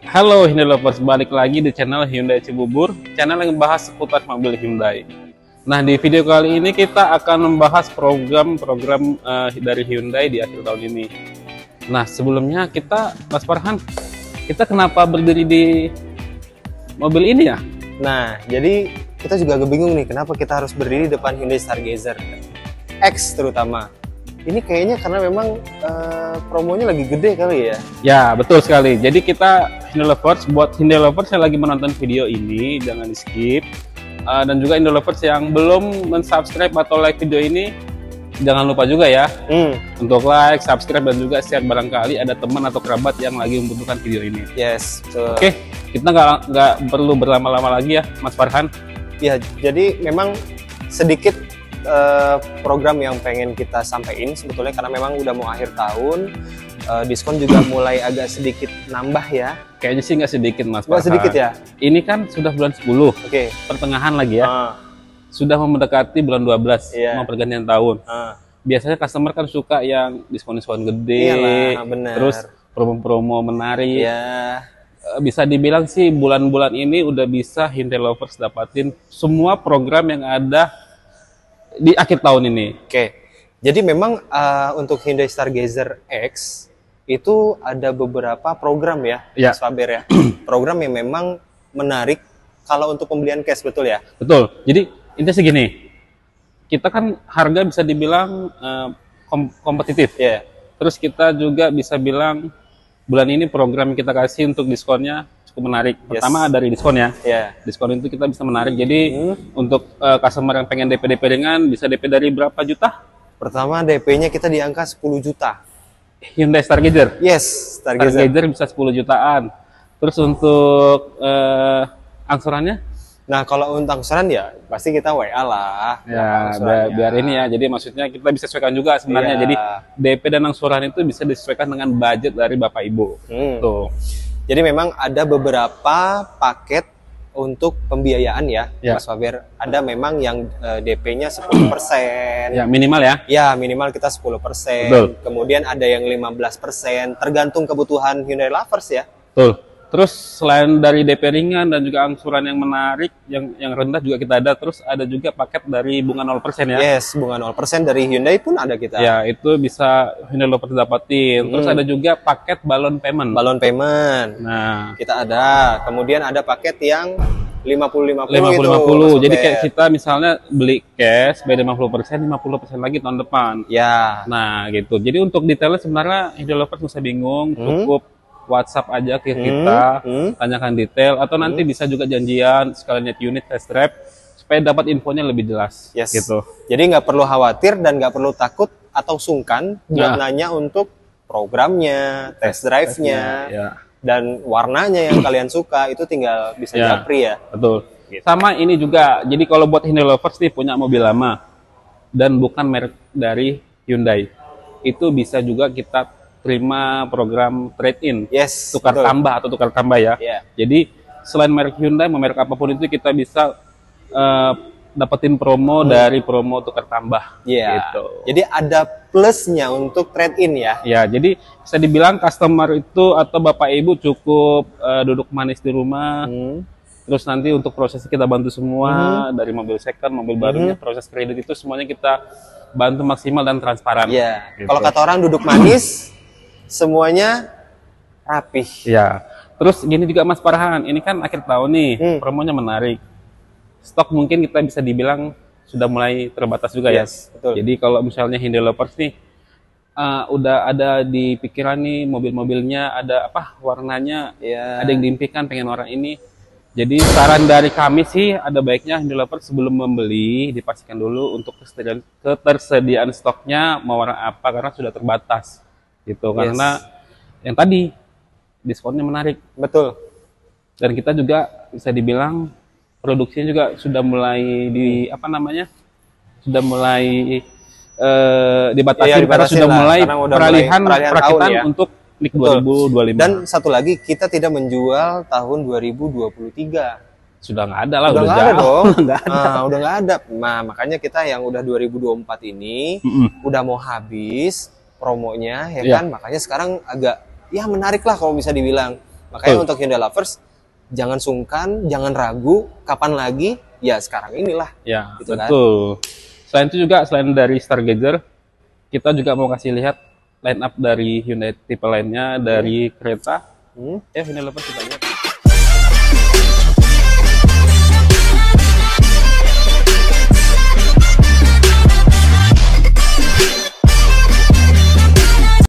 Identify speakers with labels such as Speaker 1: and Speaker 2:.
Speaker 1: Halo Hyundai Lovers, balik lagi di channel Hyundai Cibubur, channel yang membahas seputar mobil Hyundai. Nah, di video kali ini kita akan membahas program-program dari Hyundai di akhir tahun ini. Nah, sebelumnya Mas Farhan, kita kenapa berdiri di mobil ini ya?
Speaker 2: Nah, jadi kita juga agak bingung nih, kenapa kita harus berdiri depan Hyundai Stargazer X terutama. Ini kayaknya karena memang promonya lagi gede kali ya?
Speaker 1: Ya, betul sekali. Jadi kita Hyundai Lovers, buat Hyundai Lovers yang lagi menonton video ini, jangan di skip. Dan juga Hyundai Lovers yang belum mensubscribe atau like video ini, jangan lupa juga ya untuk like, subscribe, dan juga share barangkali ada teman atau kerabat yang lagi membutuhkan video ini.
Speaker 2: Yes, betul.
Speaker 1: Oke, kita nggak perlu berlama-lama lagi ya, Mas Farhan.
Speaker 2: Ya, jadi memang sedikit program yang pengen kita sampaikan sebetulnya, karena memang udah mau akhir tahun, diskon juga mulai agak sedikit nambah ya.
Speaker 1: Kayaknya sih nggak sedikit, Mas Farhan.
Speaker 2: Nggak sedikit ya?
Speaker 1: Ini kan sudah bulan 10,
Speaker 2: Oke.
Speaker 1: pertengahan lagi ya. Sudah mendekati bulan 12, mau pergantian tahun. Biasanya customer kan suka yang diskon-diskon gede.
Speaker 2: Iyalah, bener.
Speaker 1: Terus promo-promo menarik.
Speaker 2: Ya.
Speaker 1: Bisa dibilang sih bulan-bulan ini udah bisa Hyundai Lovers dapatin semua program yang ada di akhir tahun ini.
Speaker 2: Oke. Jadi memang untuk Hyundai Stargazer X itu ada beberapa program ya, Mas Faber ya. Program yang memang menarik kalau untuk pembelian cash, betul ya?
Speaker 1: Betul. Jadi intinya segini, kita kan harga bisa dibilang kompetitif.
Speaker 2: Yeah.
Speaker 1: Terus kita juga bisa bilang bulan ini program yang kita kasih untuk diskonnya cukup menarik. Pertama dari diskon ya.
Speaker 2: Yeah.
Speaker 1: Diskon itu kita bisa menarik. Jadi untuk customer yang pengen DP ringan, bisa DP dari berapa juta?
Speaker 2: Pertama DP-nya kita di angka 10 juta.
Speaker 1: Hyundai Stargazer.
Speaker 2: Yes,
Speaker 1: Stargazer bisa 10 jutaan. Terus untuk angsurannya?
Speaker 2: Nah, kalau untuk angsuran ya pasti kita WA lah.
Speaker 1: Ya, biar ini ya. Jadi maksudnya kita bisa sesuaikan juga sebenarnya. Jadi DP dan angsuran itu bisa disesuaikan dengan budget dari Bapak Ibu. Tuh.
Speaker 2: Jadi memang ada beberapa paket untuk pembiayaan ya, Mas Faber. Ada memang yang DP-nya 10%.
Speaker 1: Ya, minimal ya?
Speaker 2: Ya, minimal kita 10%.
Speaker 1: Betul.
Speaker 2: Kemudian ada yang 15%, tergantung kebutuhan Hyundai Lovers ya.
Speaker 1: Betul. Terus selain dari DP ringan dan juga angsuran yang menarik, yang rendah juga kita ada. Terus ada juga paket dari bunga 0% ya?
Speaker 2: Yes, bunga 0% dari Hyundai pun ada kita.
Speaker 1: Ya, itu bisa Hyundai Lovers dapatin. Terus ada juga paket balon payment.
Speaker 2: Balon payment.
Speaker 1: Nah,
Speaker 2: kita ada. Kemudian ada paket yang 50-50
Speaker 1: 50-50. Jadi kayak kita misalnya beli cash, bayar 50%, 50% lagi tahun depan.
Speaker 2: Ya.
Speaker 1: Nah, gitu. Jadi untuk detailnya sebenarnya Hyundai Lovers nggak usah bingung, cukup WhatsApp aja ke kita, tanyakan detail, atau nanti bisa juga janjian sekalian lihat unit test drive supaya dapat infonya lebih jelas.
Speaker 2: Yes.
Speaker 1: Gitu.
Speaker 2: Jadi nggak perlu khawatir dan nggak perlu takut atau sungkan buat nanya untuk programnya, test drive-nya, dan warnanya yang kalian suka, itu tinggal bisa japri ya.
Speaker 1: Betul. Gitu. Sama ini juga, jadi kalau buat Hyundai Lovers nih punya mobil lama dan bukan merek dari Hyundai, itu bisa juga kita terima program trade-in, tukar tambah atau tukar tambah ya. Jadi selain merek Hyundai, merek apapun itu kita bisa dapetin promo dari promo tukar tambah. Gitu.
Speaker 2: Jadi ada plusnya untuk trade-in ya.
Speaker 1: Ya, jadi bisa dibilang customer itu atau Bapak Ibu cukup duduk manis di rumah. Terus nanti untuk proses kita bantu semua, dari mobil second, mobil barunya, proses kredit itu semuanya kita bantu maksimal dan transparan.
Speaker 2: Gitu. Kalau kata orang duduk manis, semuanya rapih.
Speaker 1: Ya, terus gini juga Mas Farhan, ini kan akhir tahun nih, promonya menarik. Stok mungkin kita bisa dibilang sudah mulai terbatas juga ya.
Speaker 2: Betul.
Speaker 1: Jadi kalau misalnya Hyundai Lovers nih, udah ada di pikiran nih mobil-mobilnya, ada apa warnanya, ada yang diimpikan pengen warna ini. Jadi saran dari kami sih ada baiknya Hyundai Lovers sebelum membeli dipastikan dulu untuk ketersediaan stoknya mau warna apa, karena sudah terbatas. Gitu, karena yang tadi diskonnya menarik.
Speaker 2: Betul.
Speaker 1: Dan kita juga bisa dibilang produksinya juga sudah mulai sudah mulai dibatasi, karena sudah mulai peralihan perakitan untuk NIK 2025.
Speaker 2: Dan satu lagi, kita tidak menjual tahun 2023.
Speaker 1: Sudah nggak ada lah,
Speaker 2: udah nggak ada dong.
Speaker 1: Udah
Speaker 2: nggak ada. Nah, makanya kita yang udah 2024 ini udah mau habis promonya, ya kan? Makanya sekarang agak ya menarik lah kalau bisa dibilang. Makanya untuk Hyundai lovers jangan sungkan, jangan ragu, kapan lagi? Ya sekarang inilah.
Speaker 1: Ya,
Speaker 2: gitu
Speaker 1: betul. Kan? Selain itu juga, selain dari Stargazer, kita juga mau kasih lihat line up dari Hyundai tipe lainnya dari kereta. Ya, Hyundai lovers kita lihat.